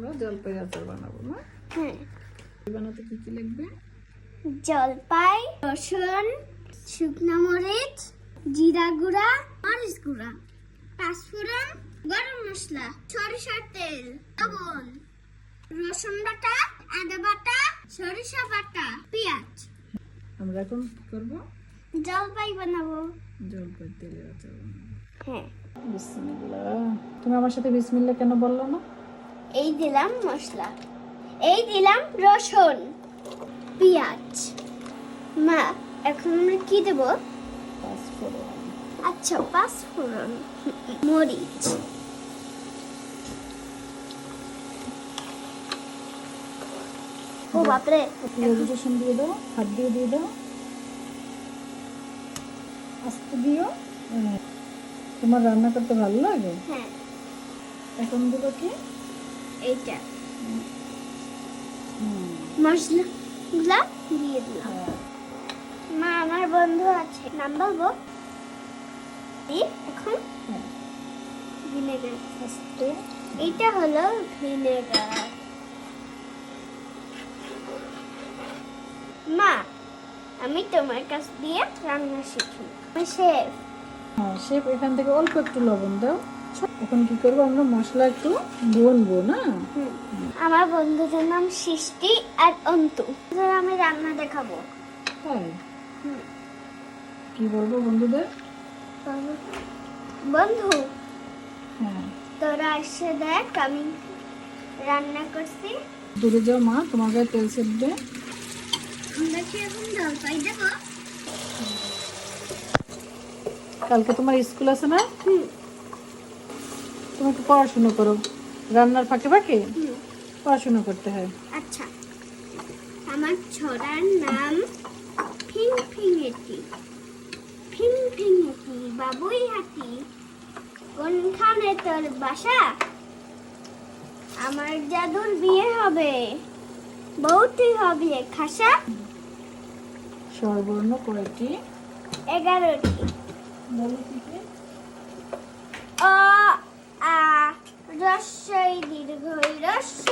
আমরা জলপাই আচার বানাবো না? হ্যাঁ। বানাতে কি কি লাগবে? জলপাই, রসুন, শুকনো মরিচ, জিরা গুঁড়া, মরিচ গুঁড়া, পাঁচফোড়ন, গরম মশলা, সরিষার তেল, লবণ, রসুন বাটা, আদা বাটা, সরিষা বাটা, পেঁয়াজ। আমরা এখন কি করবো? জলপাই বানাবো। জলপাই তেলের আচার বানাবো। হ্যাঁ। বিসমিল্লাহ। তুমি আমার সাথে বিসমিল্লাহ কেন বললো না? এই দিলাম মশলা, এই দিলাম রসুন, পেঁয়াজ। মা, এখন আমরা কি দেব? পাঁচফোড়ন। আচ্ছা, পাঁচফোড়ন, মরিচ, ও বাপরে, পেঁয়াজ রসুন দিয়ে দাও, হাত দিয়ে দিয়ে দাও, আস্তে দিও। তোমার রান্না করতে ভালো লাগে? হ্যাঁ, এখন দেবো কি? এইটা মশলা গুলা দিয়ে দিলাম। মা, আমার বন্ধু আছে, নাম বলবো? এখন ভিনেগার, আস্তে। এইটা হলো ভিনেগার। মা, আমি তোমার কাছ দিয়ে রান্না শিখি, আমি শেফ। হ্যাঁ, শেফ। এখান থেকে অল্প একটু লবণ দাও। এখন কি করবো? আমরা মশলা একটু ভুনবো না? আমার বন্ধুদের নাম সৃষ্টি আর অন্তু। ওদের আমি রান্না দেখাবো। তাই? কি বলবো বন্ধুদের? বন্ধু, হ্যাঁ, তোরা এসে দেখ আমি রান্না করছি। দূরে যাও মা, তোমার গায়ে তেল ছিটবে। আমরা কি এখন জলপাই দেবো? কালকে তোমার স্কুল আছে না? তুমি একটু পড়াশোনা করো, রান্নার ফাঁকে ফাঁকে পড়াশোনা করতে হয়। আচ্ছা, আমার ছড়ার নাম ফিংফিঙেটি। ফিংফিঙেটি বাবুই হাতি, কোনখানে তোর বাসা? আমার জাদুর বিয়ে হবে, বউটি হবে খাসা। স্বরবর্ণ কয়টি? 11টি। বলো কি কি? অ, আ, রস্বই দীর্ঘই রস্য